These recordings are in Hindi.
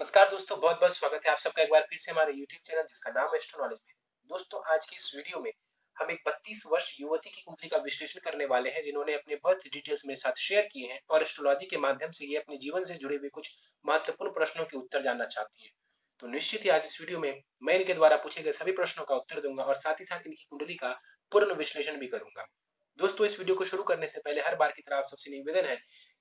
नमस्कार दोस्तों, बहुत बहुत स्वागत है आप सबका एक बार फिर से हमारे YouTube चैनल जिसका नाम है एस्ट्रो नॉलेज में। दोस्तों, आज की इस वीडियो में हम एक 32 वर्ष युवती की कुंडली का विश्लेषण करने वाले हैं, जिन्होंने अपने बर्थ डिटेल्स मेरे साथ शेयर किए हैं और एस्ट्रोलॉजी के माध्यम से ये अपने जीवन से जुड़े हुए कुछ महत्वपूर्ण प्रश्नों के उत्तर जानना चाहती है। तो निश्चित ही आज इस वीडियो में मैं इनके द्वारा पूछे गए सभी प्रश्नों का उत्तर दूंगा और साथ ही साथ इनकी कुंडली का पूर्ण विश्लेषण भी करूंगा। दोस्तों, इस वीडियो को शुरू करने से पहले हर बार की तरह आप सबसे निवेदन है,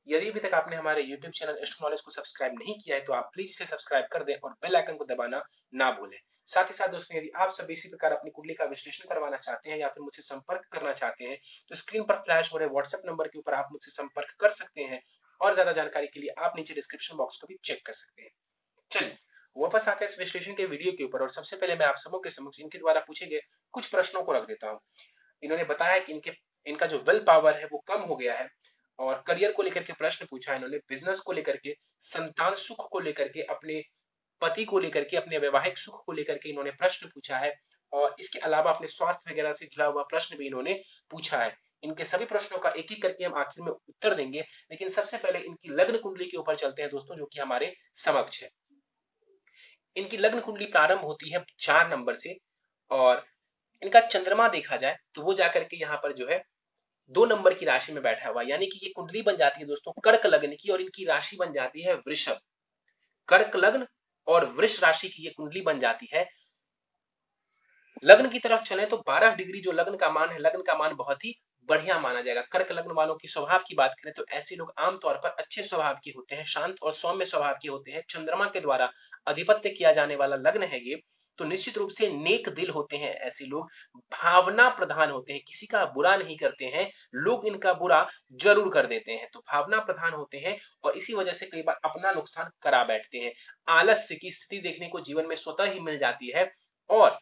यदि अभी तक आपने हमारे YouTube चैनल एस्ट्रो नॉलेज को सब्सक्राइब नहीं किया है तो आप प्लीज इसे सब्सक्राइब कर दें और बेल आइकन को दबाना ना भूलें। साथ ही साथ दोस्तों, यदि आप सब इसी प्रकार अपनी कुंडली का विश्लेषण करवाना चाहते हैं या फिर मुझसे संपर्क करना चाहते हैं तो स्क्रीन पर फ्लैश हो रहे व्हाट्सएप नंबर के ऊपर आप मुझसे संपर्क कर सकते हैं और ज्यादा जानकारी के लिए आप नीचे डिस्क्रिप्शन बॉक्स को भी चेक कर सकते हैं। चलिए वापस आते हैं इस विश्लेषण के वीडियो के ऊपर और सबसे पहले मैं आप सबों के समक्ष इनके द्वारा पूछे गए कुछ प्रश्नों को रख देता हूँ। इन्होंने बताया कि इनका जो विल पावर है वो कम हो गया है और करियर को लेकर के प्रश्न पूछा है इन्होंने, बिजनेस को लेकर के, संतान सुख को लेकर के, अपने पति को लेकर के, अपने वैवाहिक सुख को लेकर के इन्होंने प्रश्न पूछा है और इसके अलावा अपने स्वास्थ्य वगैरह से जुड़ा हुआ प्रश्न भी इन्होंने पूछा है। इनके सभी प्रश्नों का एक एक करके हम आखिर में उत्तर देंगे, लेकिन सबसे पहले इनकी लग्न कुंडली के ऊपर चलते हैं दोस्तों, जो कि हमारे समक्ष है। इनकी लग्न कुंडली प्रारंभ होती है 4 नंबर से और इनका चंद्रमा देखा जाए तो वो जाकर के यहाँ पर जो है 2 नंबर की राशि में बैठा हुआ, यानी कि ये कुंडली बन जाती है दोस्तों कर्क लग्न की और इनकी राशि बन जाती है वृषभ। कर्क लग्न और वृष राशि की ये कुंडली बन जाती है। लग्न की तरफ चले तो 12 डिग्री जो लग्न का मान है, लग्न का मान बहुत ही बढ़िया माना जाएगा। कर्क लग्न वालों की स्वभाव की बात करें तो ऐसे लोग आमतौर पर अच्छे स्वभाव के होते हैं, शांत और सौम्य स्वभाव के होते हैं। चंद्रमा के द्वारा अधिपत्य किया जाने वाला लग्न है ये, तो निश्चित रूप से नेक दिल होते हैं ऐसे लोग, भावना प्रधान होते हैं, किसी का बुरा नहीं करते हैं, लोग इनका बुरा जरूर कर देते हैं। तो भावना प्रधान होते हैं और इसी वजह से कई बार अपना नुकसान करा बैठते हैं। आलस्य की स्थिति देखने को जीवन में स्वतः ही मिल जाती है और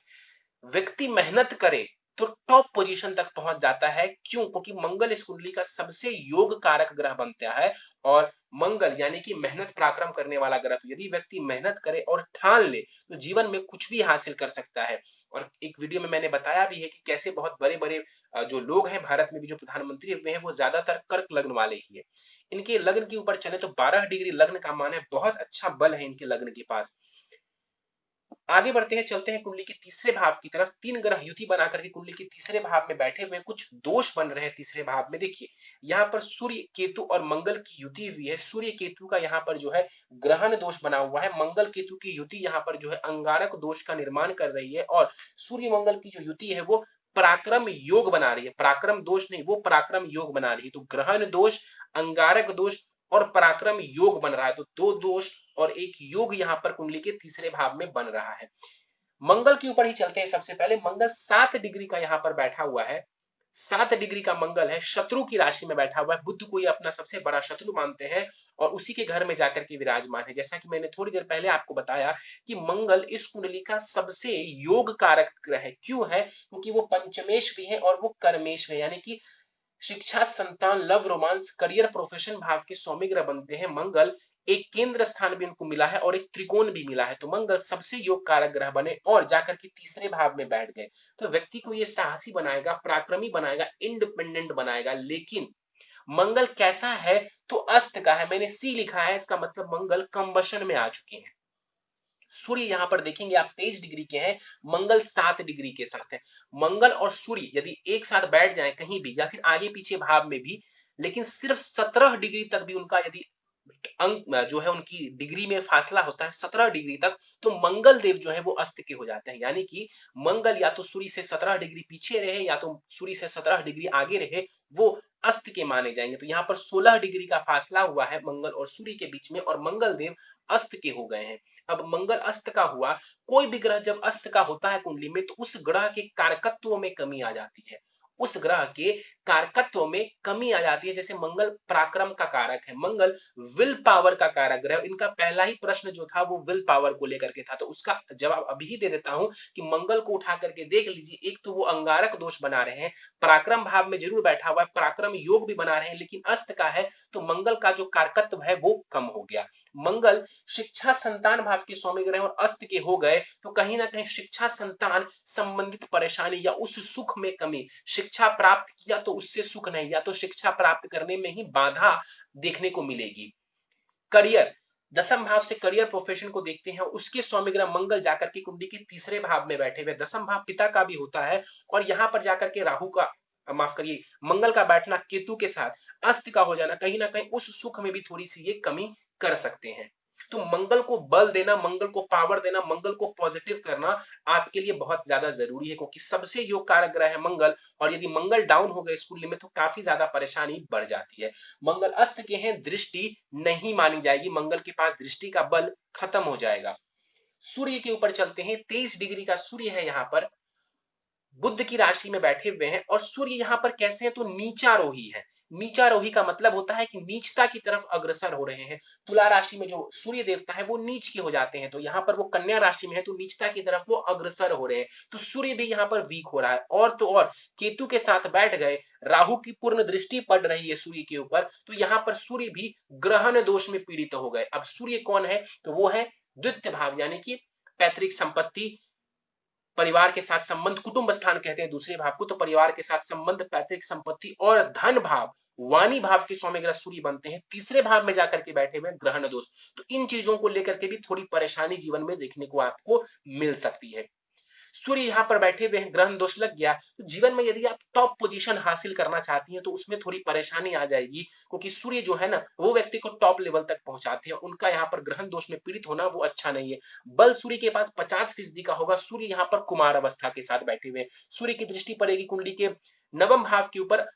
व्यक्ति मेहनत करे तो टॉप पोजीशन तक पहुंच जाता है। क्यों? क्योंकि मंगल इस कुंडली का सबसे योग कारक ग्रह बनता है और मंगल यानी कि मेहनत पराक्रम करने वाला ग्रह। तो यदि व्यक्ति मेहनत करे और ठान ले तो जीवन में कुछ भी हासिल कर सकता है। और एक वीडियो में मैंने बताया भी है कि कैसे बहुत बड़े बड़े जो लोग हैं भारत में भी जो प्रधानमंत्री हुए हैं वो ज्यादातर कर्क लग्न वाले ही है। इनके लग्न के ऊपर चले तो 12 डिग्री लग्न का मान है, बहुत अच्छा बल है इनके लग्न के पास। आगे बढ़ते हैं, चलते हैं कुंडली के तीसरे भाव की तरफ। 3 ग्रह युति बनाकर के कुंडली के तीसरे भाव में बैठे हुए, कुछ दोष बन रहे हैं तीसरे भाव में। देखिए यहाँ पर सूर्य केतु और मंगल की युति हुई है। सूर्य केतु का यहाँ पर जो है ग्रहण दोष बना हुआ है। मंगल केतु की युति यहाँ पर जो है अंगारक दोष का निर्माण कर रही है और सूर्य मंगल की जो युति है वो पराक्रम योग बना रही है। पराक्रम दोष नहीं, वो पराक्रम योग बना रही है। तो ग्रहण दोष, अंगारक दोष और पराक्रम योग बन रहा है। तो 2 दोष और एक योग यहाँ पर कुंडली के तीसरे भाव में बन रहा है। मंगल के ऊपर ही चलते हैं। सबसे पहले मंगल 7 डिग्री का यहाँ पर बैठा हुआ है। 7 डिग्री का मंगल है, शत्रु की राशि में बैठा हुआ है। बुध को ये अपना सबसे बड़ा शत्रु मानते हैं और उसी के घर में जाकर के विराजमान है। जैसा कि मैंने थोड़ी देर पहले आपको बताया कि मंगल इस कुंडली का सबसे योग कारक ग्रह है। क्यों है? क्योंकि वो पंचमेश भी है और वो कर्मेश है, यानी कि शिक्षा, संतान, लव, रोमांस, करियर, प्रोफेशन भाव के स्वामी ग्रह बनते हैं। मंगल एक केंद्र स्थान भी उनको मिला है और एक त्रिकोण भी मिला है। तो मंगल सबसे योग कारक ग्रह बने और जाकर के तीसरे भाव में बैठ गए। तो व्यक्ति को ये साहसी बनाएगा, पराक्रमी बनाएगा, इंडिपेंडेंट बनाएगा। लेकिन मंगल कैसा है? तो अस्त का है। मैंने सी लिखा है, इसका मतलब मंगल कंबशन में आ चुके हैं। सूर्य यहां पर देखेंगे आप 23 डिग्री के हैं, मंगल 7 डिग्री के साथ है। मंगल और सूर्य यदि एक साथ बैठ जाए कहीं भी या फिर आगे पीछे भाव में भी, लेकिन सिर्फ 17 डिग्री तक भी उनका यदि अंक जो है उनकी डिग्री में फासला होता है 17 डिग्री तक, तो मंगल देव जो है वो अस्त के हो जाते हैं। यानी कि मंगल या तो सूर्य से 17 डिग्री पीछे रहे या तो सूर्य से 17 डिग्री आगे रहे, वो अस्त के माने जाएंगे। तो यहाँ पर 16 डिग्री का फासला हुआ है मंगल और सूर्य के बीच में और मंगल देव अस्त के हो गए हैं। अब मंगल अस्त का हुआ, कोई भी ग्रह जब अस्त का होता है कुंडली में तो उस ग्रह के कारकत्व में कमी आ जाती है। उस ग्रह के कारकत्व में कमी आ जाती है। जैसे मंगल पराक्रम का कारक है, मंगल विल पावर का कारक ग्रह। इनका पहला ही प्रश्न जो था वो विल पावर को लेकर के था, तो उसका जवाब अभी ही दे देता हूं कि मंगल को उठा करके देख लीजिए। एक तो वो अंगारक दोष बना रहे हैं, पराक्रम भाव में जरूर बैठा हुआ है, पराक्रम योग भी बना रहे हैं, लेकिन अस्त का है तो मंगल का जो कारकत्व है वो कम हो गया। मंगल शिक्षा संतान भाव के स्वामी ग्रह और अस्त के हो गए तो कहीं ना कहीं शिक्षा संतान संबंधित परेशानी या उस सुख में कमी, शिक्षा प्राप्त किया तो उससे सुख नहीं, या तो शिक्षा प्राप्त करने में ही बाधा देखने को मिलेगी। करियर, दसम भाव से करियर प्रोफेशन को देखते हैं, उसके स्वामी ग्रह मंगल जाकर के कुंडली के तीसरे भाव में बैठे हुए, दसम भाव पिता का भी होता है, और यहां पर जाकर के राहु का, माफ करिए, मंगल का बैठना केतु के साथ अस्त का हो जाना, कहीं ना कहीं उस सुख में भी थोड़ी सी ये कमी कर सकते हैं। तो मंगल को बल देना, मंगल को पावर देना, मंगल को पॉजिटिव करना आपके लिए बहुत ज्यादा जरूरी है, क्योंकि सबसे योग कारक ग्रह है मंगल, और यदि मंगल डाउन हो गए इस कुंडली में तो काफी ज्यादा परेशानी बढ़ जाती है। मंगल अस्त के हैं, दृष्टि नहीं मानी जाएगी, मंगल के पास दृष्टि का बल खत्म हो जाएगा। सूर्य के ऊपर चलते हैं, 23 डिग्री का सूर्य है यहाँ पर, बुध की राशि में बैठे हुए हैं, और सूर्य यहाँ पर कैसे है तो नीचारोही है। नीचारोही का मतलब होता है कि नीचता की तरफ अग्रसर हो रहे हैं। तुला राशि में जो सूर्य देवता है वो नीच के हो जाते हैं, तो यहाँ पर वो कन्या राशि में है तो नीचता की तरफ वो अग्रसर हो रहे हैं, तो सूर्य भी यहाँ पर वीक हो रहा है। और तो और केतु के साथ बैठ गए, राहु की पूर्ण दृष्टि पड़ रही है सूर्य के ऊपर, तो यहाँ पर सूर्य भी ग्रहण दोष में पीड़ित हो गए। अब सूर्य कौन है तो वो है द्वितीय भाव, यानी कि पैतृक संपत्ति, परिवार के साथ संबंध, कुटुंब स्थान कहते हैं दूसरे भाव को, तो परिवार के साथ संबंध, पैतृक संपत्ति और धन भाव, वाणी भाव के स्वामी ग्रह सूर्य बनते हैं, तीसरे भाव में जाकर के बैठे हुए ग्रहण दोष। तो इन चीजों को लेकर के भी थोड़ी परेशानी जीवन में देखने को आपको मिल सकती है। सूर्य यहाँ पर बैठे हुए हैं, ग्रहण दोष लग गया, तो जीवन में यदि आप टॉप पोजीशन हासिल करना चाहती हैं तो उसमें थोड़ी परेशानी आ जाएगी, क्योंकि सूर्य जो है ना वो व्यक्ति को टॉप लेवल तक पहुंचाते हैं, उनका यहाँ पर ग्रहण दोष में पीड़ित होना वो अच्छा नहीं है। बल सूर्य के पास 50% का होगा, सूर्य यहाँ पर कुमार अवस्था के साथ बैठे हुए हैं, सूर्य की दृष्टि पड़ेगी कुंडली के नवम भाव के ऊपर,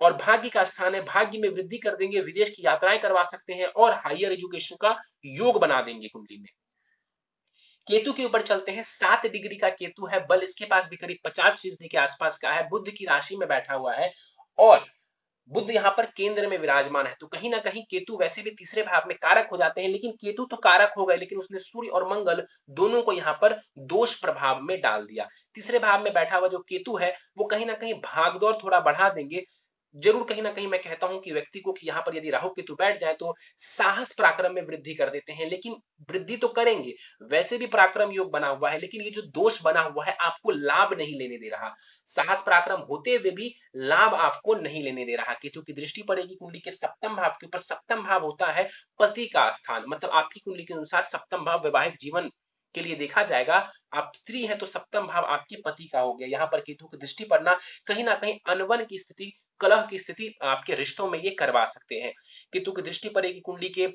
और भाग्य का स्थान है, भाग्य में वृद्धि कर देंगे, विदेश की यात्राएं करवा सकते हैं, और हायर एजुकेशन का योग बना देंगे कुंडली में। केतु के ऊपर चलते हैं, 7 डिग्री का केतु है, बल इसके पास भी करीब 50% के आसपास का है, बुध की राशि में बैठा हुआ है, और बुध यहाँ पर केंद्र में विराजमान है, तो कहीं ना कहीं केतु वैसे भी तीसरे भाव में कारक हो जाते हैं, लेकिन केतु तो कारक हो गए, लेकिन उसने सूर्य और मंगल दोनों को यहाँ पर दोष प्रभाव में डाल दिया। तीसरे भाव में बैठा हुआ जो केतु है वो कहीं ना कहीं भागदौड़ थोड़ा बढ़ा देंगे। जरूर कहीं ना कहीं मैं कहता हूं कि व्यक्ति को कि यहाँ पर यदि राहु केतु बैठ जाए तो साहस पराक्रम में वृद्धि कर देते हैं, लेकिन वृद्धि तो करेंगे, वैसे भी पराक्रम योग बना हुआ है, लेकिन ये जो दोष बना हुआ है आपको लाभ नहीं लेने दे रहा। साहस पराक्रम होते हुए भी लाभ आपको नहीं लेने दे रहा। केतु की दृष्टि पड़ेगी कुंडली के सप्तम भाव के ऊपर, सप्तम भाव होता है पति का स्थान, मतलब आपकी कुंडली के अनुसार सप्तम भाव वैवाहिक जीवन के लिए देखा जाएगा, आप स्त्री है तो सप्तम भाव आपके पति का हो गया। यहाँ पर केतु की दृष्टि पड़ना कहीं ना कहीं अनबन की स्थिति, कलह की स्थिति आपके रिश्तों में ये करवा सकते हैं। केतु की दृष्टि पड़ेगी कुंडली के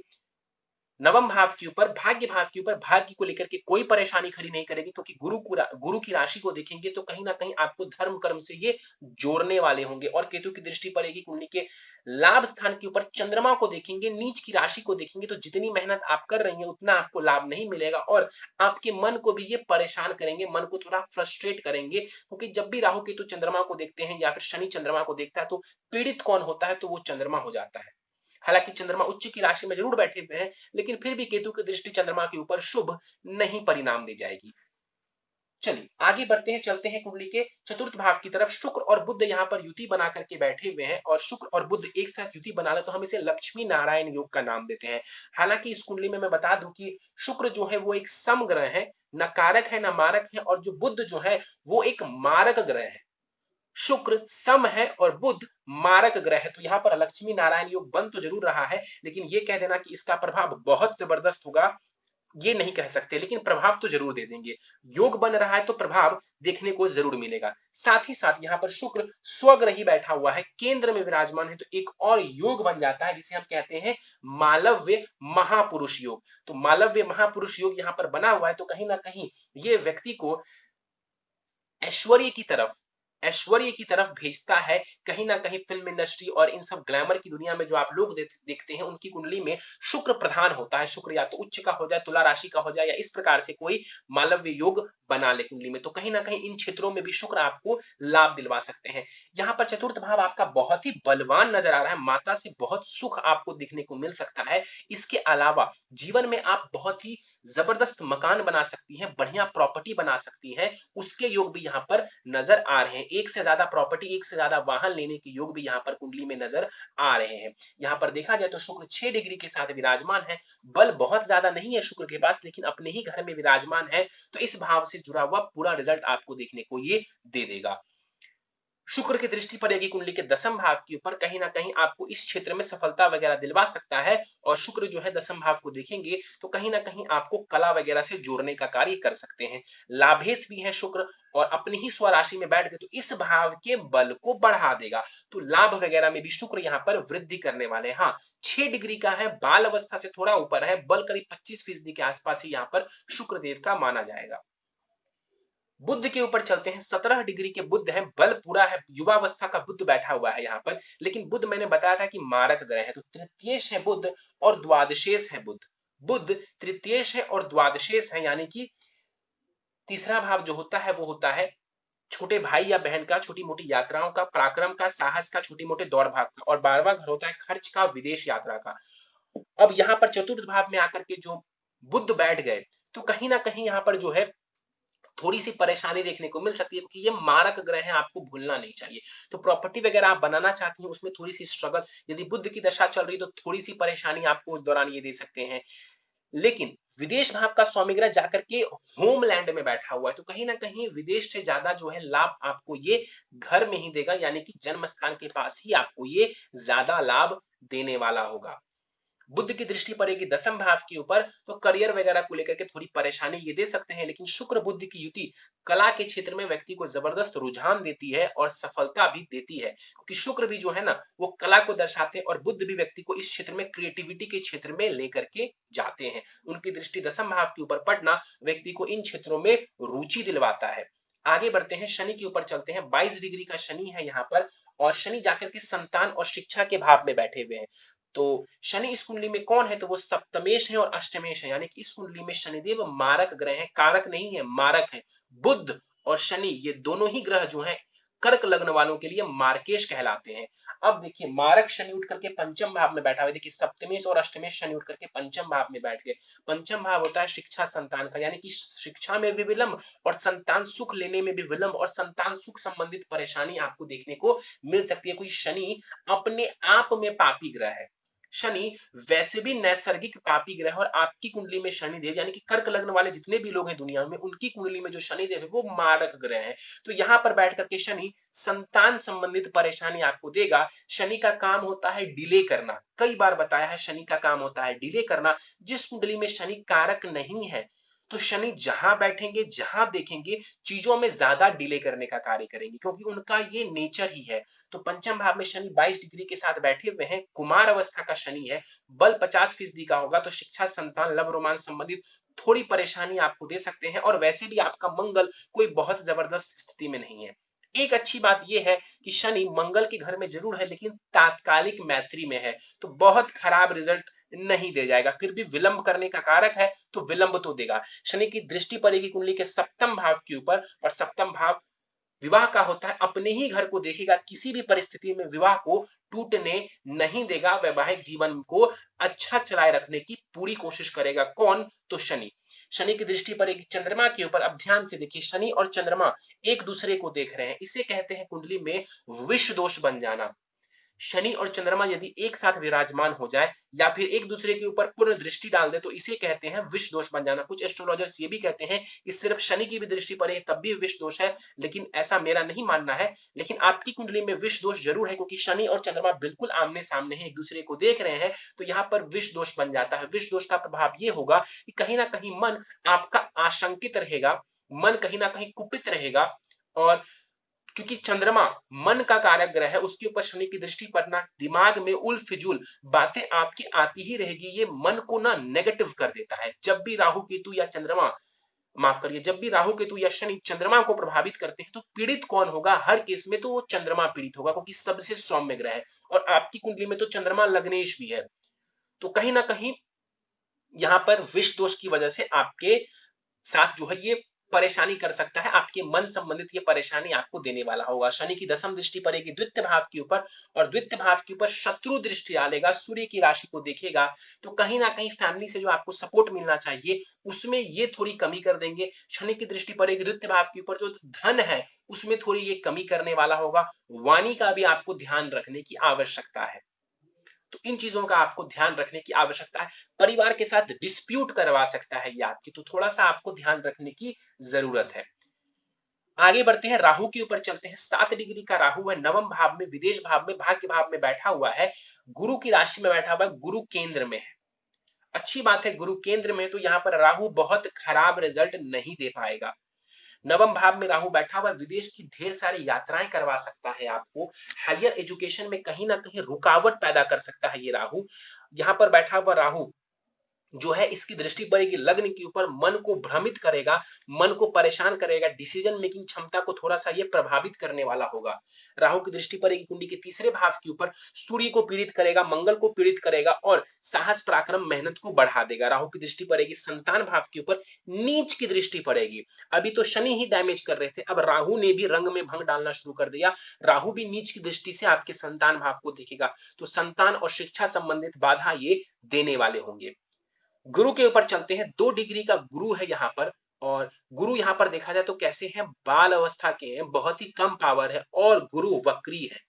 नवम भाव के ऊपर, भाग्य भाव के ऊपर, भाग्य को लेकर के कोई परेशानी खड़ी नहीं करेगी, क्योंकि गुरु की राशि को देखेंगे तो कहीं ना कहीं आपको धर्म कर्म से ये जोड़ने वाले होंगे। और केतु की दृष्टि पड़ेगी कुंडली के लाभ स्थान के ऊपर, चंद्रमा को देखेंगे, नीच की राशि को देखेंगे, तो जितनी मेहनत आप कर रही हैं उतना आपको लाभ नहीं मिलेगा, और आपके मन को भी ये परेशान करेंगे, मन को थोड़ा फ्रस्ट्रेट करेंगे, क्योंकि जब भी राहु केतु चंद्रमा को देखते हैं या फिर शनि चंद्रमा को देखता है तो पीड़ित कौन होता है तो वो चंद्रमा हो जाता है। हालांकि चंद्रमा उच्च की राशि में जरूर बैठे हुए हैं, लेकिन फिर भी केतु की दृष्टि चंद्रमा के ऊपर शुभ नहीं परिणाम दी जाएगी। चलिए आगे बढ़ते हैं, चलते हैं कुंडली के चतुर्थ भाव की तरफ। शुक्र और बुध यहाँ पर युति बना करके बैठे हुए हैं, और शुक्र और बुध एक साथ युति बना ले तो हम इसे लक्ष्मी नारायण योग का नाम देते हैं। हालांकि इस कुंडली में मैं बता दूं कि शुक्र जो है वो एक सम ग्रह है, न कारक है न मारक है, और जो बुध जो है वो एक मारक ग्रह है। शुक्र सम है और बुध मारक ग्रह है, तो यहाँ पर लक्ष्मी नारायण योग बन तो जरूर रहा है, लेकिन ये कह देना कि इसका प्रभाव बहुत जबरदस्त होगा ये नहीं कह सकते, लेकिन प्रभाव तो जरूर दे देंगे। योग बन रहा है तो प्रभाव देखने को जरूर मिलेगा। साथ ही साथ यहाँ पर शुक्र स्वग्रही बैठा हुआ है, केंद्र में विराजमान है, तो एक और योग बन जाता है जिसे हम कहते हैं मालव्य महापुरुष योग। तो मालव्य महापुरुष योग यहाँ पर बना हुआ है, तो कहीं ना कहीं ये व्यक्ति को ऐश्वर्य की तरफ, ऐश्वर्य की तरफ भेजता है। कहीं ना कहीं फिल्म इंडस्ट्री और इन सब ग्लैमर की दुनिया में जो आप लोग देखते हैं उनकी कुंडली में शुक्र प्रधान होता है, शुक्र या तो उच्च का हो जाए, तुला राशि का हो जाए, या इस प्रकार से कोई मालव्य योग बना ले कुंडली में, तो कहीं ना कहीं इन क्षेत्रों में भी शुक्र आपको लाभ दिलवा सकते हैं। यहाँ पर चतुर्थ भाव आपका बहुत ही बलवान नजर आ रहा है, माता से बहुत सुख आपको देखने को मिल सकता है। इसके अलावा जीवन में आप बहुत ही जबरदस्त मकान बना सकती हैं, बढ़िया प्रॉपर्टी बना सकती हैं, उसके योग भी यहाँ पर नजर आ रहे हैं। एक से ज्यादा प्रॉपर्टी, एक से ज्यादा वाहन लेने के योग भी यहाँ पर कुंडली में नजर आ रहे हैं। यहाँ पर देखा जाए तो शुक्र 6 डिग्री के साथ विराजमान है, बल बहुत ज्यादा नहीं है शुक्र के पास, लेकिन अपने ही घर में विराजमान है, तो इस भाव से जुड़ा हुआ पूरा रिजल्ट आपको देखने को ये दे देगा। शुक्र की दृष्टि पड़ेगी कुंडली के दसम भाव के ऊपर, कहीं ना कहीं आपको इस क्षेत्र में सफलता वगैरह दिलवा सकता है। और शुक्र जो है दसम भाव को देखेंगे तो कहीं ना कहीं आपको कला वगैरह से जोड़ने का कार्य कर सकते हैं। लाभेश भी है शुक्र, और अपनी ही स्वराशि में बैठ गए तो इस भाव के बल को बढ़ा देगा। तो लाभ वगैरह में भी शुक्र यहाँ पर वृद्धि करने वाले हैं। हाँ, 6 डिग्री का है, बाल अवस्था से थोड़ा ऊपर है, बल करीब 25% के आसपास ही यहाँ पर शुक्र देव का माना जाएगा। बुध के ऊपर चलते हैं, 17 डिग्री के बुध है, बल पूरा है, युवावस्था का बुध बैठा हुआ है यहाँ पर। लेकिन बुध मैंने बताया था कि मारक ग्रह है, तो तृतीयेश है बुध और द्वादशेश है बुध। बुध तृतीयेश है और द्वादशेश है, यानी कि तीसरा भाव जो होता है वो होता है छोटे भाई या बहन का, छोटी मोटी यात्राओं का, पराक्रम का, साहस का, छोटी मोटे दौड़ भाग का। और 12वां घर होता है खर्च का, विदेश यात्रा का। अब यहाँ पर चतुर्थ भाव में आकर के जो बुध बैठ गए तो कहीं ना कहीं यहाँ पर जो है थोड़ी सी परेशानी देखने को मिल सकती है, क्योंकि ये मारक ग्रह है, आपको भूलना नहीं चाहिए। तो प्रॉपर्टी वगैरह आप बनाना चाहती हैं उसमें थोड़ी सी स्ट्रगल, यदि बुध की दशा चल रही है तो थोड़ी सी परेशानी आपको उस दौरान ये दे सकते हैं। लेकिन विदेश भाव का स्वामी ग्रह जाकर के होमलैंड में बैठा हुआ है, तो कहीं ना कहीं विदेश से ज्यादा जो है लाभ आपको ये घर में ही देगा, यानी कि जन्म स्थान के पास ही आपको ये ज्यादा लाभ देने वाला होगा। बुध की दृष्टि पड़ेगी दसम भाव के ऊपर तो करियर वगैरह को लेकर के थोड़ी परेशानी ये दे सकते हैं। लेकिन शुक्र बुध की युति कला के क्षेत्र में व्यक्ति को जबरदस्त रुझान देती है और सफलता भी देती है, क्योंकि शुक्र भी जो है ना वो कला को दर्शाते हैं, और बुध भी व्यक्ति को इस क्षेत्र में क्रिएटिविटी के क्षेत्र में लेकर के जाते हैं। उनकी दृष्टि दसम भाव के ऊपर पड़ना व्यक्ति को इन क्षेत्रों में रुचि दिलवाता है। आगे बढ़ते हैं, शनि के ऊपर चलते हैं। 22 डिग्री का शनि है यहाँ पर, और शनि जाकर के संतान और शिक्षा के भाव में बैठे हुए हैं। तो शनि इस कुंडली में कौन है, तो वो सप्तमेश है और अष्टमेश है, यानी कि इस कुंडली में शनिदेव मारक ग्रह है, कारक नहीं है, मारक है। बुध और शनि ये दोनों ही ग्रह जो हैं कर्क लग्न वालों के लिए मार्केश कहलाते हैं। अब देखिए मारक शनि उठ करके पंचम भाव में बैठा हुआ है, देखिए सप्तमेश और अष्टमेश शनि उठ करके पंचम भाव में बैठ गए। पंचम भाव होता है शिक्षा संतान का, यानी कि शिक्षा में भी विलंब और संतान सुख लेने में भी विलंब और संतान सुख संबंधित परेशानी आपको देखने को मिल सकती है। कोई शनि अपने आप में पापी ग्रह है, शनि वैसे भी नैसर्गिक पापी ग्रह, और आपकी कुंडली में शनिदेव यानी कि कर्क लग्न वाले जितने भी लोग हैं दुनिया में उनकी कुंडली में जो शनिदेव है वो मारक ग्रह है। तो यहाँ पर बैठ करके शनि संतान संबंधित परेशानी आपको देगा। शनि का काम होता है डिले करना, कई बार बताया है शनि का काम होता है डिले करना। जिस कुंडली में शनि कारक नहीं है तो शनि जहां बैठेंगे जहां देखेंगे चीजों में ज्यादा डिले करने का कार्य करेंगे, क्योंकि उनका ये नेचर ही है। तो पंचम भाव में शनि 22 डिग्री के साथ बैठे हुए हैं, कुमार अवस्था का शनि है, बल 50% का होगा, तो शिक्षा संतान लव रोमांस संबंधित थोड़ी परेशानी आपको दे सकते हैं। और वैसे भी आपका मंगल कोई बहुत जबरदस्त स्थिति में नहीं है। एक अच्छी बात यह है कि शनि मंगल के घर में जरूर है लेकिन तात्कालिक मैत्री में है, तो बहुत खराब रिजल्ट नहीं दे जाएगा, फिर भी विलंब करने का कारक है तो विलंब तो देगा। शनि की दृष्टि पड़ेगी कुंडली के सप्तम भाव के ऊपर, और सप्तम भाव विवाह का होता है, अपने ही घर को देखेगा, किसी भी परिस्थिति में विवाह को टूटने नहीं देगा, वैवाहिक जीवन को अच्छा चलाए रखने की पूरी कोशिश करेगा। कौन, तो शनि। शनि की दृष्टि पड़ेगी चंद्रमा के ऊपर। अब ध्यान से देखिए, शनि और चंद्रमा एक दूसरे को देख रहे हैं, इसे कहते हैं कुंडली में विष दोष बन जाना। शनि और चंद्रमा यदि एक साथ विराजमान हो जाए या फिर एक दूसरे के ऊपर पूर्ण दृष्टि डाल दे तो इसे कहते हैं विष दोष बन जाना। कुछ एस्ट्रोलॉजर्स ये भी कहते हैं कि सिर्फ शनि की भी दृष्टि पड़े तब भी विष दोष है, लेकिन ऐसा मेरा नहीं मानना है। लेकिन आपकी कुंडली में विष दोष जरूर है, क्योंकि शनि और चंद्रमा बिल्कुल आमने सामने हैं, एक दूसरे को देख रहे हैं, तो यहाँ पर विष दोष बन जाता है। विष दोष का प्रभाव ये होगा कि कहीं ना कहीं मन आपका आशंकित रहेगा, मन कहीं ना कहीं कुपित रहेगा। और क्योंकि चंद्रमा मन का कारक ग्रह है, उसके ऊपर शनि की दृष्टि पड़ना, दिमाग में उल फिजूल बातें आपकी आती ही रहेगी, ये मन को ना नेगेटिव कर देता है। जब भी राहु केतु या चंद्रमा, माफ करिए, जब भी राहु केतु या शनि चंद्रमा को प्रभावित करते हैं तो पीड़ित कौन होगा, हर केस में तो वो चंद्रमा पीड़ित होगा, क्योंकि सबसे सौम्य ग्रह है। और आपकी कुंडली में तो चंद्रमा लग्नेश भी है, तो कहीं ना कहीं यहाँ पर विष दोष की वजह से आपके साथ जो है ये परेशानी कर सकता है, आपके मन संबंधित ये परेशानी आपको देने वाला होगा। शनि की दसम दृष्टि पड़ेगी द्वितीय भाव के ऊपर, और द्वितीय भाव के ऊपर शत्रु दृष्टि डालेगा, सूर्य की राशि को देखेगा, तो कहीं ना कहीं फैमिली से जो आपको सपोर्ट मिलना चाहिए उसमें ये थोड़ी कमी कर देंगे। शनि की दृष्टि पड़ेगी द्वितीय भाव के ऊपर, जो धन है उसमें थोड़ी ये कमी करने वाला होगा। वाणी का भी आपको ध्यान रखने की आवश्यकता है, तो इन चीजों का आपको ध्यान रखने की आवश्यकता है। परिवार के साथ डिस्प्यूट करवा सकता है ये आपकी, तो थोड़ा सा आपको ध्यान रखने की जरूरत है। आगे बढ़ते हैं, राहु के ऊपर चलते हैं। 7 डिग्री का राहु है, नवम भाव में, विदेश भाव में, भाग्य भाव में बैठा हुआ है, गुरु की राशि में बैठा हुआ है, गुरु केंद्र में है। अच्छी बात है, गुरु केंद्र में, तो यहाँ पर राहु बहुत खराब रिजल्ट नहीं दे पाएगा। नवम भाव में राहु बैठा हुआ, विदेश की ढेर सारी यात्राएं करवा सकता है आपको, हायर एजुकेशन में कहीं ना कहीं रुकावट पैदा कर सकता है ये राहु। यहाँ पर बैठा हुआ राहु जो है, इसकी दृष्टि पड़ेगी लग्न के ऊपर, मन को भ्रमित करेगा, मन को परेशान करेगा, डिसीजन मेकिंग क्षमता को थोड़ा सा ये प्रभावित करने वाला होगा। राहु की दृष्टि पड़ेगी कुंडली के तीसरे भाव के ऊपर, सूर्य को पीड़ित करेगा, मंगल को पीड़ित करेगा और साहस पराक्रम मेहनत को बढ़ा देगा। राहु की दृष्टि पड़ेगी संतान भाव के ऊपर, नीच की दृष्टि पड़ेगी। अभी तो शनि ही डैमेज कर रहे थे, अब राहु ने भी रंग में भंग डालना शुरू कर दिया। राहु भी नीच की दृष्टि से आपके संतान भाव को देखेगा, तो संतान और शिक्षा संबंधित बाधा ये देने वाले होंगे। गुरु के ऊपर चलते हैं। 2 डिग्री का गुरु है यहाँ पर, और गुरु यहाँ पर देखा जाए तो कैसे हैं, बाल अवस्था के हैं, बहुत ही कम पावर है और गुरु वक्री है।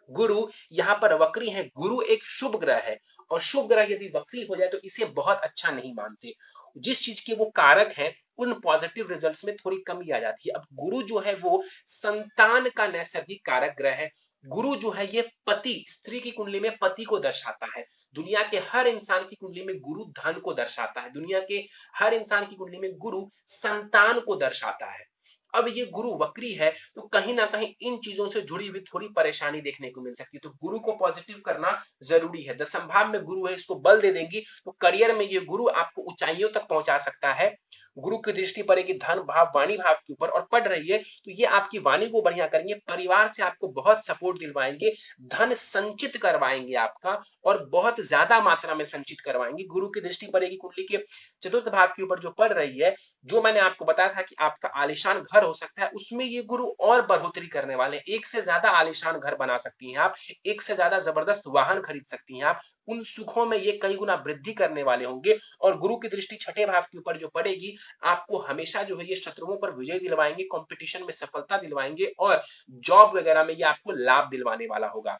गुरु यहाँ पर वक्री है। गुरु एक शुभ ग्रह है, और शुभ ग्रह यदि वक्री हो जाए तो इसे बहुत अच्छा नहीं मानते। जिस चीज के वो कारक हैं, उन पॉजिटिव रिजल्ट्स में थोड़ी कमी आ जाती है। अब गुरु जो है वो संतान का नैसर्गिक कारक ग्रह है। गुरु जो है ये पति, स्त्री की कुंडली में पति को दर्शाता है। दुनिया के हर इंसान की कुंडली में गुरु धन को दर्शाता है। दुनिया के हर इंसान की कुंडली में गुरु संतान को दर्शाता है। अब ये गुरु वक्री है, तो कहीं ना कहीं इन चीजों से जुड़ी हुई थोड़ी परेशानी देखने को मिल सकती है। तो गुरु को पॉजिटिव करना जरूरी है। दसम भाव में गुरु है, इसको बल दे देंगी, तो करियर में ये गुरु आपको ऊंचाइयों तक पहुंचा सकता है। गुरु की दृष्टि पड़ेगी धन भाव, वाणी भाव के ऊपर, और पढ़ रही है तो ये आपकी वाणी को बढ़िया करेंगे, परिवार से आपको बहुत सपोर्ट दिलवाएंगे, धन संचित करवाएंगे आपका, और बहुत ज्यादा मात्रा में संचित करवाएंगे। गुरु की दृष्टि पड़ेगी कुंडली के चतुर्थ भाव के ऊपर, जो पढ़ रही है, जो मैंने आपको बताया था कि आपका आलीशान घर हो सकता है, उसमें ये गुरु और बढ़ोतरी करने वाले हैं। एक से ज्यादा आलीशान घर बना सकती हैं आप, एक से ज्यादा जबरदस्त वाहन खरीद सकती हैं आप, उन सुखों में ये कई गुना वृद्धि करने वाले होंगे। और गुरु की दृष्टि छठे भाव के ऊपर जो पड़ेगी, आपको हमेशा जो है ये शत्रुओं पर विजय दिलवाएंगे, कंपटीशन में सफलता दिलवाएंगे, और जॉब वगैरह में ये आपको लाभ दिलवाने वाला होगा।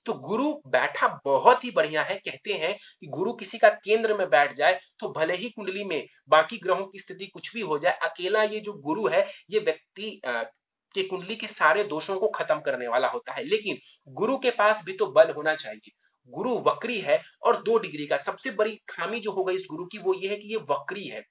तो गुरु बैठा बहुत ही बढ़िया है। कहते हैं कि गुरु किसी का केंद्र में बैठ जाए तो भले ही कुंडली में बाकी ग्रहों की स्थिति कुछ भी हो जाए, अकेला ये जो गुरु है, ये व्यक्ति के कुंडली के सारे दोषों को खत्म करने वाला होता है। लेकिन गुरु के पास भी तो बल होना चाहिए। गुरु वक्री है और 2 डिग्री का। सबसे बड़ी खामी जो हो गई इस गुरु की, वो ये है कि ये वक्री है।